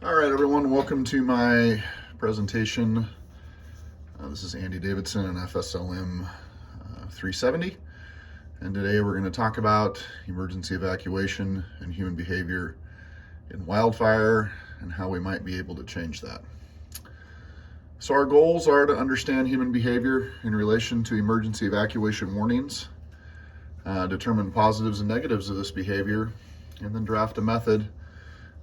All right, everyone, welcome to my presentation. This is Andy Davidson and FSLM 370, and today we're going to talk about emergency evacuation and human behavior in wildfire and how we might be able to change that. So our goals are to understand human behavior in relation to emergency evacuation warnings, determine positives and negatives of this behavior, and then draft a method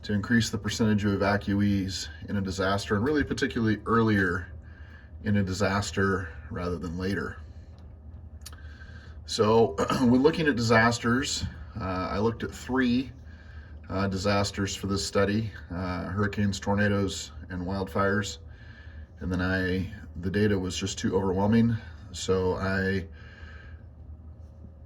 to increase the percentage of evacuees in a disaster, and really particularly earlier in a disaster rather than later. So when looking at disasters, I looked at three disasters for this study: hurricanes, tornadoes, and wildfires. And then the data was just too overwhelming, so I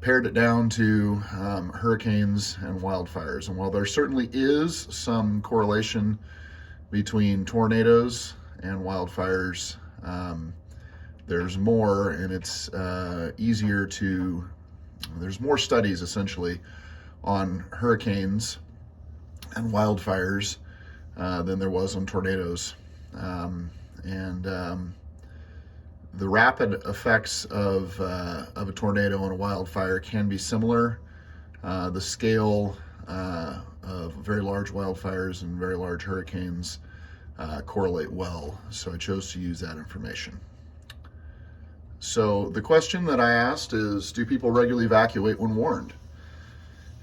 pared it down to hurricanes and wildfires. And while there certainly is some correlation between tornadoes and wildfires, there's more, and it's there's more studies essentially on hurricanes and wildfires than there was on tornadoes. The rapid effects of a tornado and a wildfire can be similar. The scale of very large wildfires and very large hurricanes correlate well, so I chose to use that information. So the question that I asked is, do people regularly evacuate when warned?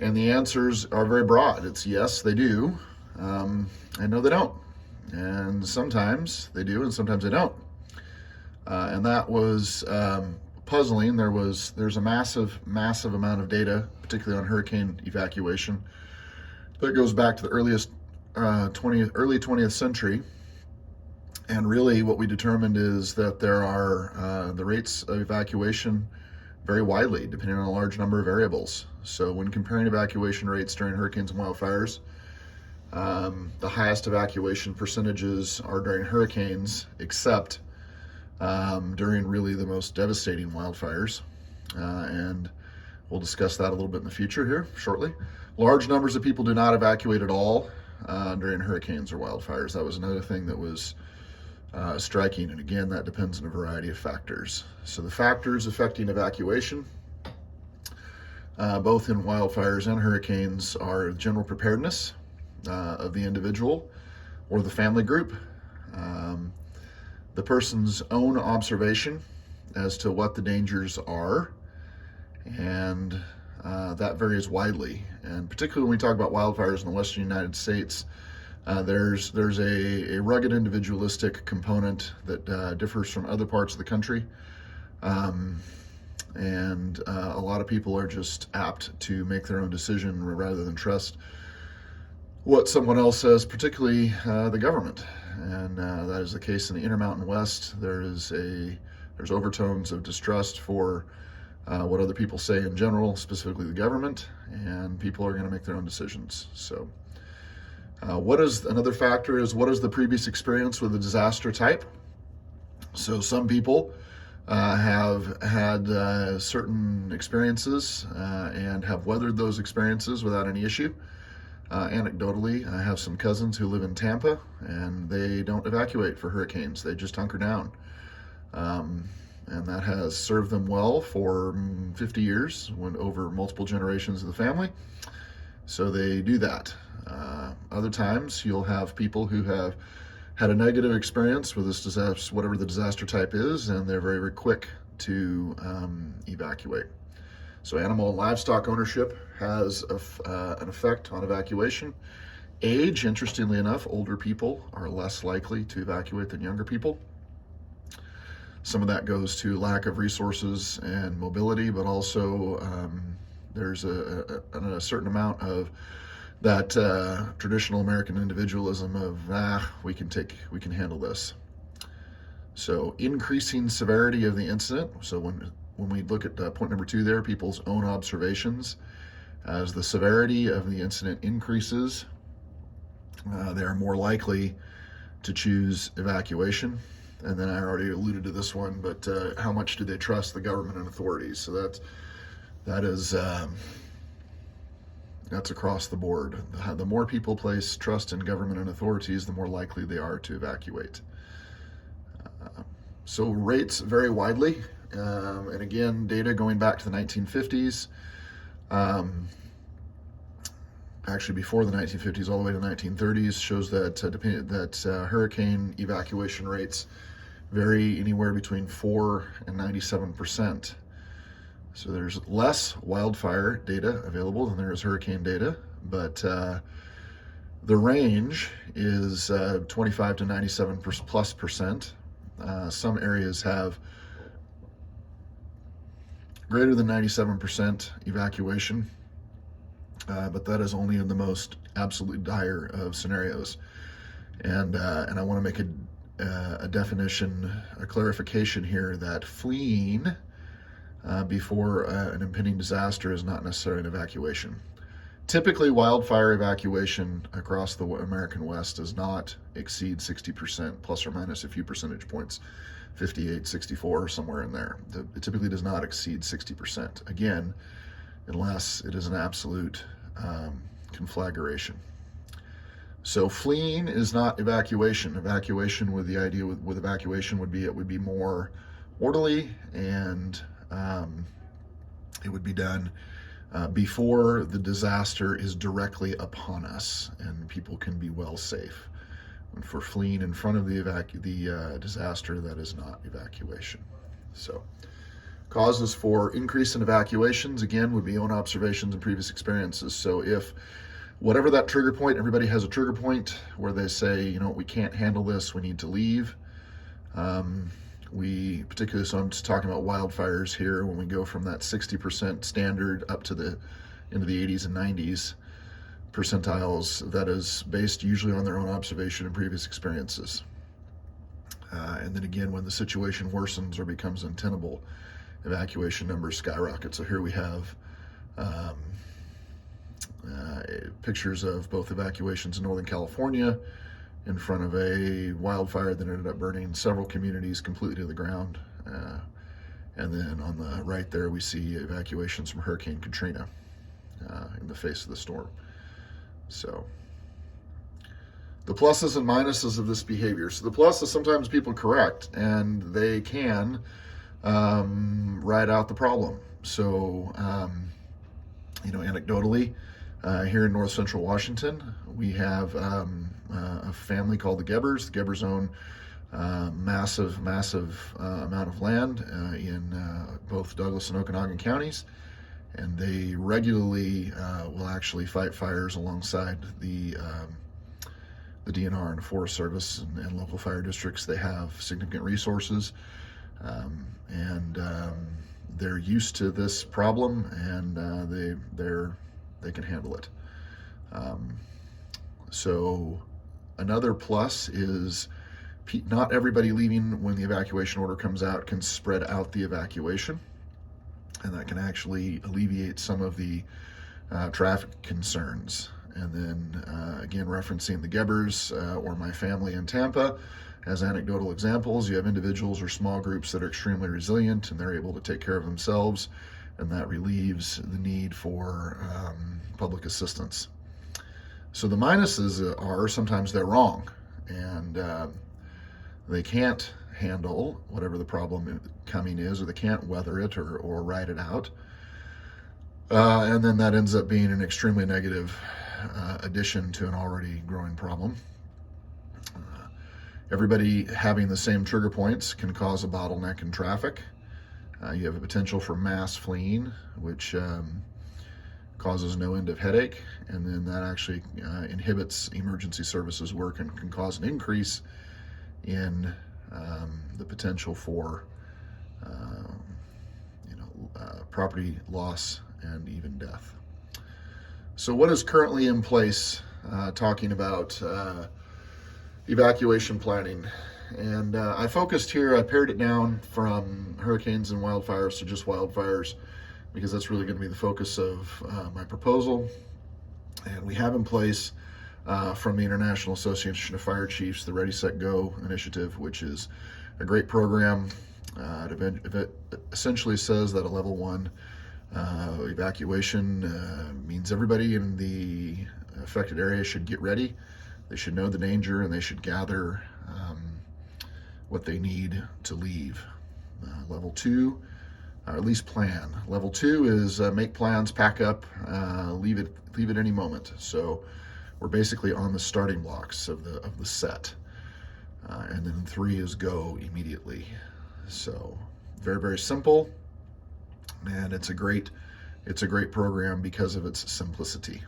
And the answers are very broad. It's yes, they do, and no, they don't. And sometimes they do, and sometimes they don't. And that was puzzling. There's a massive amount of data, particularly on hurricane evacuation, that goes back to the early 20th century. And really what we determined is that there are the rates of evacuation vary widely depending on a large number of variables. So when comparing evacuation rates during hurricanes and wildfires, the highest evacuation percentages are during hurricanes, except during really the most devastating wildfires, and we'll discuss that a little bit in the future here shortly. Large numbers of people do not evacuate at all during hurricanes or wildfires. That was another thing that was striking, and again, that depends on a variety of factors. So the factors affecting evacuation, both in wildfires and hurricanes, are general preparedness of the individual or the family group, the person's own observation as to what the dangers are, and that varies widely. And particularly when we talk about wildfires in the western United States, there's a rugged individualistic component that differs from other parts of the country, and a lot of people are just apt to make their own decision rather than trust what someone else says, particularly the government. And that is the case in the Intermountain West. There's overtones of distrust for what other people say in general, specifically the government, and people are going to make their own decisions. So another factor is, what is the previous experience with the disaster type? So some people have had certain experiences and have weathered those experiences without any issue. Anecdotally, I have some cousins who live in Tampa, and they don't evacuate for hurricanes. They just hunker down. And that has served them well for 50 years, over multiple generations of the family. So they do that. Other times, you'll have people who have had a negative experience with this disaster, whatever the disaster type is, and they're very, very quick to evacuate. So animal and livestock ownership has an effect on evacuation. Age, interestingly enough, older people are less likely to evacuate than younger people. Some of that goes to lack of resources and mobility, but also there's a certain amount of that traditional American individualism of, we can handle this. So increasing severity of the incident. So when we look at point number 2 there, people's own observations, as the severity of the incident increases, they are more likely to choose evacuation. And then I already alluded to this one, but how much do they trust the government and authorities? So that is That's across the board. The more people place trust in government and authorities, the more likely they are to evacuate. So rates vary widely. And again, data going back to the 1950s, actually before the 1950s, all the way to the 1930s, shows that hurricane evacuation rates vary anywhere between 4 and 97%. So there's less wildfire data available than there is hurricane data, but the range is 25 to 97 plus percent. Some areas have greater than 97% evacuation, but that is only in the most absolutely dire of scenarios. And I want to make a definition, a clarification here that fleeing before an impending disaster is not necessarily an evacuation. Typically, wildfire evacuation across the American West does not exceed 60%, plus or minus a few percentage points, 58, 64, somewhere in there. It typically does not exceed 60%. Again, unless it is an absolute conflagration. So fleeing is not evacuation. Evacuation, with the idea with evacuation would be it would be more orderly, and it would be done before the disaster is directly upon us and people can be well safe. And for fleeing in front of the disaster, that is not evacuation. So causes for increase in evacuations, again, would be own observations and previous experiences. So if whatever that trigger point, everybody has a trigger point where they say, we can't handle this, we need to leave. Particularly, so I'm just talking about wildfires here, when we go from that 60% standard up to into the 80s and 90s percentiles, that is based usually on their own observation and previous experiences. And then again, when the situation worsens or becomes untenable, evacuation numbers skyrocket. So here we have pictures of both evacuations in Northern California in front of a wildfire that ended up burning several communities completely to the ground. And then on the right there, we see evacuations from Hurricane Katrina in the face of the storm. So the pluses and minuses of this behavior. So the plus is sometimes people correct, and they can ride out the problem. So, anecdotally, here in north central Washington, we have a family called the Gebbers. The Gebbers own massive amount of land in both Douglas and Okanagan counties, and they regularly will actually fight fires alongside the DNR and Forest Service and local fire districts. They have significant resources, and they're used to this problem, and they can handle it. So another plus is not everybody leaving when the evacuation order comes out can spread out the evacuation, and that can actually alleviate some of the traffic concerns. And then again, referencing the Gebbers or my family in Tampa as anecdotal examples, you have individuals or small groups that are extremely resilient and they're able to take care of themselves, and that relieves the need for public assistance. So the minuses are sometimes they're wrong, and they can't handle whatever the problem coming is, or they can't weather it or ride it out. And then that ends up being an extremely negative addition to an already growing problem. Everybody having the same trigger points can cause a bottleneck in traffic. You have a potential for mass fleeing, which causes no end of headache, and then that actually inhibits emergency services work and can cause an increase in the potential for property loss and even death. So what is currently in place, talking about evacuation planning? And I focused here, I pared it down from hurricanes and wildfires to just wildfires, because that's really going to be the focus of my proposal. And we have in place from the International Association of Fire Chiefs the Ready, Set, Go initiative, which is a great program. It essentially says that a level 1 Evacuation means everybody in the affected area should get ready. They should know the danger, and they should gather what they need to leave. Level 2, or at least plan. Level 2 is make plans, pack up, leave at any moment. So we're basically on the starting blocks of the set. And then 3 is go immediately. So very, very simple, and it's a great program because of its simplicity.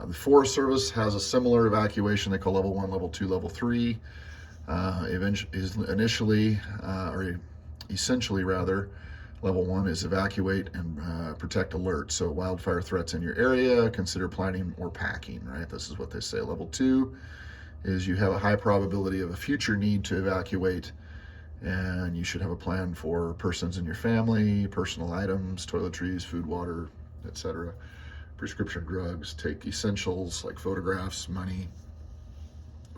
The Forest Service has a similar evacuation they call level 1, level 2, level 3. Essentially rather, level 1 is evacuate and protect alert. So wildfire threats in your area, consider planning or packing, right? This is what they say. Level 2 is you have a high probability of a future need to evacuate, and you should have a plan for persons in your family, personal items, toiletries, food, water, etc. Prescription drugs, take essentials like photographs, money,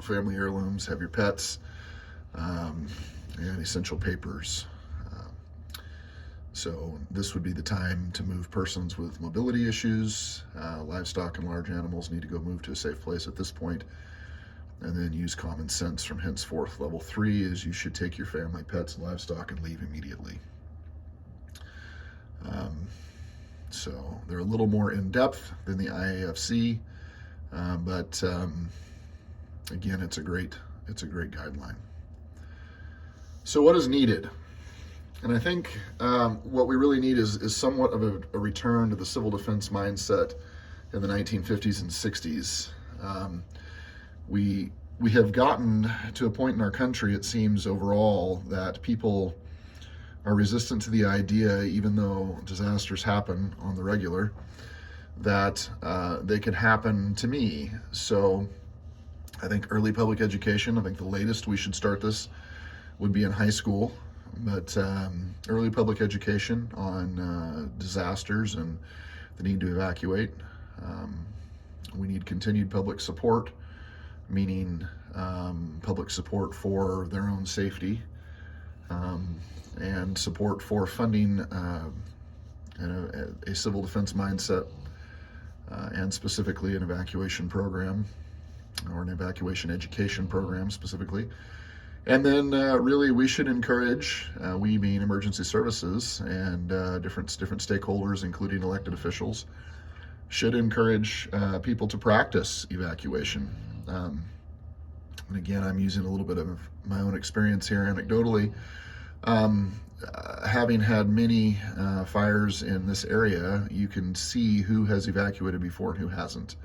family heirlooms, have your pets, and essential papers. So this would be the time to move persons with mobility issues. Livestock and large animals need to go move to a safe place at this point, and then use common sense from henceforth. Level 3 is you should take your family, pets, and livestock and leave immediately. So they're a little more in depth than the IAFC, but again, it's a great guideline. So what is needed? And I think what we really need is somewhat of a return to the civil defense mindset in the 1950s and 60s. We have gotten to a point in our country, it seems overall, that people are resistant to the idea, even though disasters happen on the regular, that they could happen to me. So I think early public education, I think the latest we should start this would be in high school, but early public education on disasters and the need to evacuate. We need continued public support, meaning public support for their own safety, and support for funding a civil defense mindset, and specifically an evacuation program, or an evacuation education program specifically. And then really we should encourage, we being emergency services and different stakeholders, including elected officials, should encourage people to practice evacuation. And again, I'm using a little bit of my own experience here anecdotally. Having had many fires in this area, you can see who has evacuated before and who hasn't.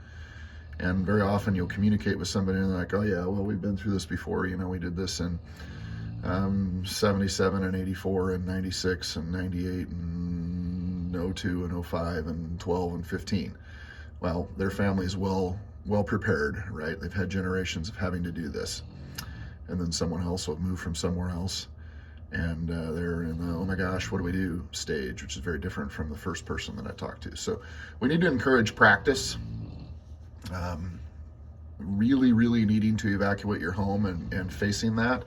And very often you'll communicate with somebody and they're like, oh yeah, well, we've been through this before. You know, we did this in 77 and 84 and 96 and 98 and 02 and 05 and 12 and 15. Well, their family's well prepared, right? They've had generations of having to do this. And then someone else will move from somewhere else, and they're in the, oh my gosh, what do we do stage, which is very different from the first person that I talked to. So we need to encourage practice. Really needing to evacuate your home and facing that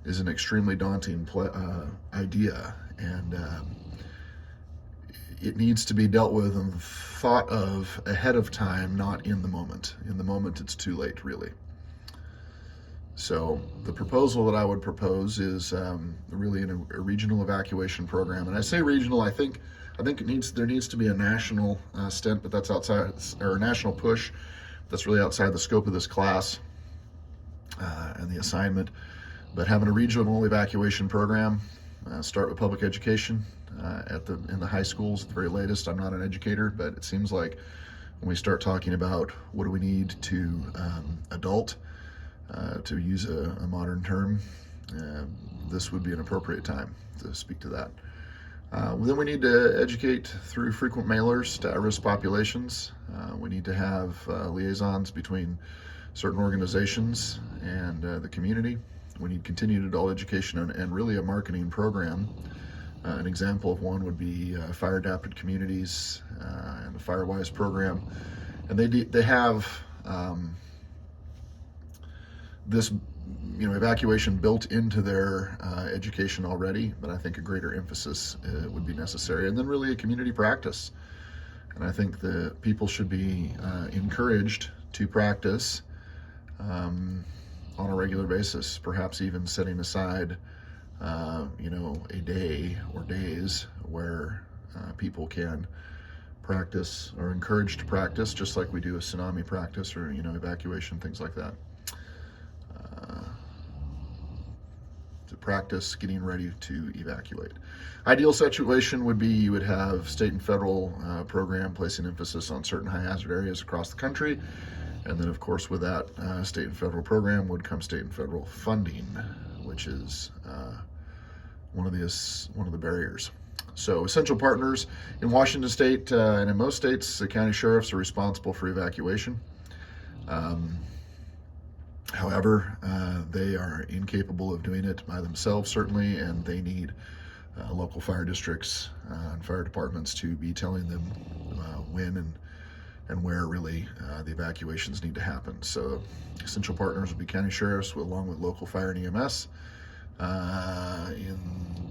is an extremely daunting idea, and it needs to be dealt with and thought of ahead of time, not in the moment. In the moment, it's too late, really. So the proposal that I would propose is really a regional evacuation program. And I say regional, I think there needs to be a national stint, but that's outside, or a national push. That's really outside the scope of this class and the assignment. But having a regional evacuation program, start with public education in the high schools at the very latest. I'm not an educator, but it seems like when we start talking about what do we need to adult, to use a modern term, this would be an appropriate time to speak to that. Then we need to educate through frequent mailers to at-risk populations. We need to have liaisons between certain organizations and the community. We need continued adult education and really a marketing program. An example of one would be fire-adapted communities and the FireWise program. And they have this evacuation built into their education already, but I think a greater emphasis would be necessary. And then really a community practice. And I think that people should be encouraged to practice on a regular basis, perhaps even setting aside, a day or days where people can practice or encouraged to practice, just like we do a tsunami practice or, evacuation, things like that. To practice getting ready to evacuate. Ideal situation would be you would have state and federal program placing emphasis on certain high hazard areas across the country. And then, of course, with that state and federal program would come state and federal funding, which is one of the barriers. So essential partners in Washington State and in most states, the county sheriffs are responsible for evacuation. However, they are incapable of doing it by themselves, certainly, and they need local fire districts and fire departments to be telling them when and where really the evacuations need to happen. So essential partners would be county sheriffs along with local fire and EMS. In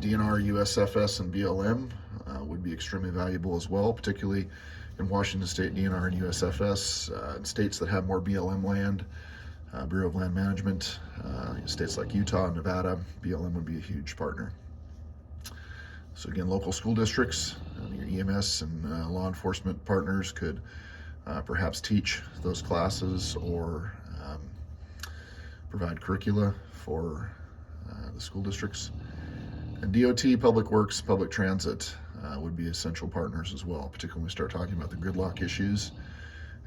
DNR, USFS, and BLM would be extremely valuable as well, particularly in Washington State, DNR, and USFS. In states that have more BLM land, Bureau of Land Management, states like Utah and Nevada, BLM would be a huge partner. So again, local school districts, your EMS and law enforcement partners could perhaps teach those classes or provide curricula for the school districts. And DOT, Public Works, Public Transit would be essential partners as well, particularly when we start talking about the gridlock issues,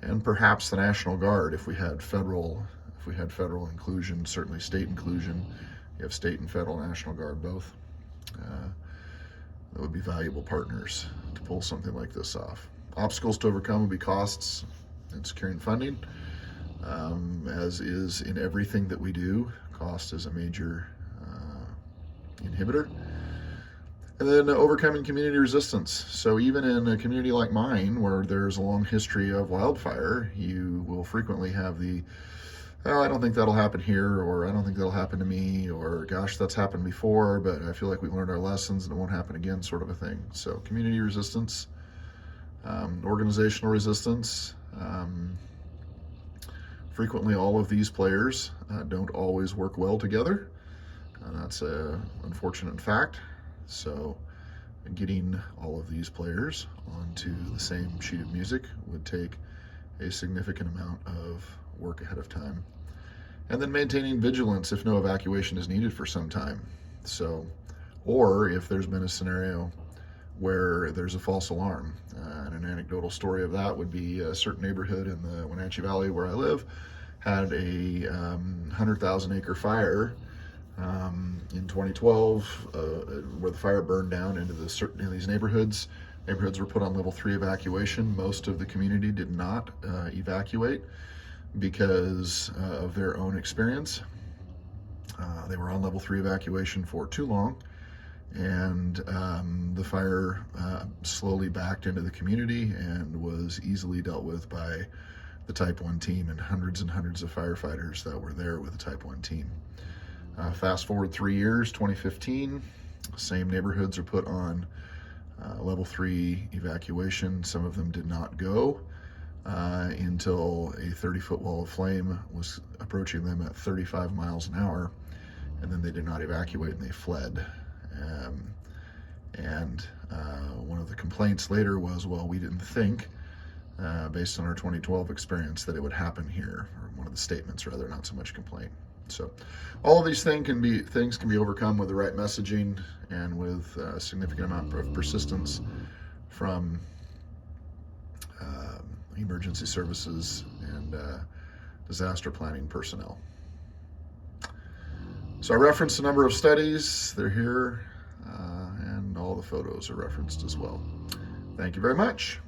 and perhaps the National Guard if we had federal inclusion, certainly state inclusion. You have state and federal National Guard both. That would be valuable partners to pull something like this off. Obstacles to overcome would be costs and securing funding. As is in everything that we do, cost is a major inhibitor. And then overcoming community resistance. So even in a community like mine, where there's a long history of wildfire, you will frequently have I don't think that'll happen here, or I don't think that'll happen to me, or gosh, that's happened before, but I feel like we learned our lessons and it won't happen again, sort of a thing. So community resistance, organizational resistance. Frequently all of these players don't always work well together. That's an unfortunate fact. So getting all of these players onto the same sheet of music would take a significant amount of work ahead of time. And then maintaining vigilance if no evacuation is needed for some time. So, or if there's been a scenario where there's a false alarm. And an anecdotal story of that would be a certain neighborhood in the Wenatchee Valley where I live had a 100,000 acre fire in 2012 where the fire burned down into these neighborhoods. Neighborhoods were put on level 3 evacuation. Most of the community did not evacuate because of their own experience. They were on level 3 evacuation for too long, and the fire slowly backed into the community and was easily dealt with by the Type 1 team and hundreds of firefighters that were there with the Type 1 team. Fast forward 3 years, 2015, same neighborhoods are put on level 3 evacuation. Some of them did not go until a 30-foot wall of flame was approaching them at 35 miles an hour, and then they did not evacuate and they fled. One of the complaints later was, well, we didn't think, based on our 2012 experience, that it would happen here, or one of the statements rather, not so much complaint. So all of these things can be overcome with the right messaging and with a significant amount of persistence from emergency services and disaster planning personnel. So I referenced a number of studies. They're here, and all the photos are referenced as well. Thank you very much.